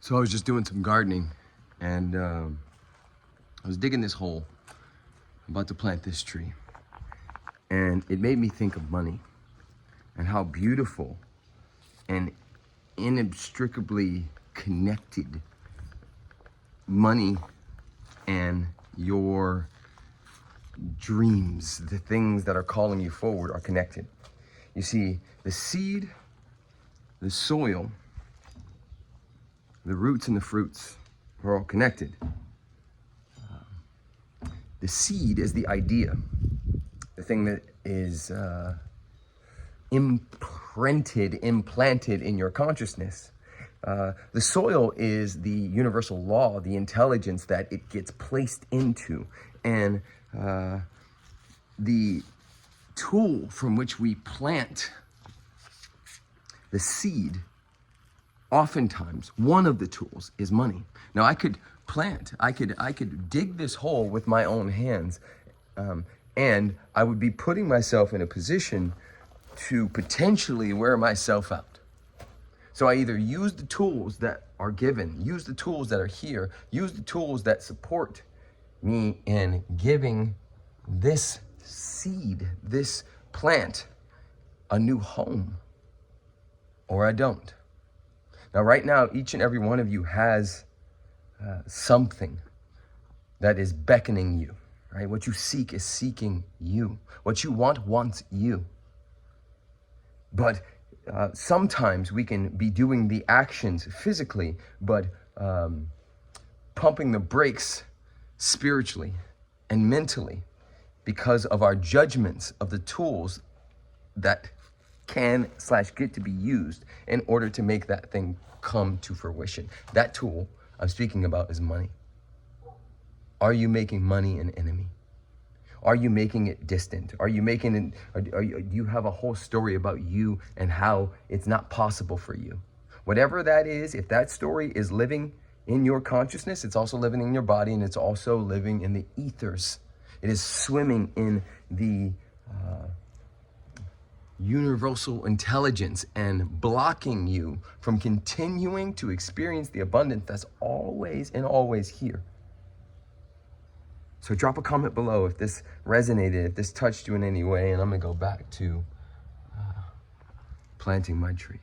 So I was just doing some gardening, and I was digging this hole. I'm about to plant this tree. And it made me think of money and how beautiful and inextricably connected money and your dreams, the things that are calling you forward, are connected. You see, the seed, the soil, the roots and the fruits are all connected. The seed is the idea, the thing that is implanted in your consciousness. The soil is the universal law, the intelligence that it gets placed into. And the tool from which we plant the seed, oftentimes, one of the tools is money. Now, I could dig this hole with my own hands, and I would be putting myself in a position to potentially wear myself out. So I either use the tools that are given, use the tools that are here, use the tools that support me in giving this seed, this plant, a new home, or I don't. Now, right now, each and every one of you has something that is beckoning you, right? What you seek is seeking you. What you want wants you. But sometimes we can be doing the actions physically, but pumping the brakes spiritually and mentally because of our judgments of the tools that can/get to be used in order to make that thing come to fruition. That tool I'm speaking about is money. Are you making money an enemy? Are you making it distant? Are you making it, do you have a whole story about you and how it's not possible for you? Whatever that is, if that story is living in your consciousness, it's also living in your body, and it's also living in the ethers. It is swimming in the universal intelligence and blocking you from continuing to experience the abundance that's always and always here. So drop a comment below if this resonated, if this touched you in any way, and I'm gonna go back to planting my tree.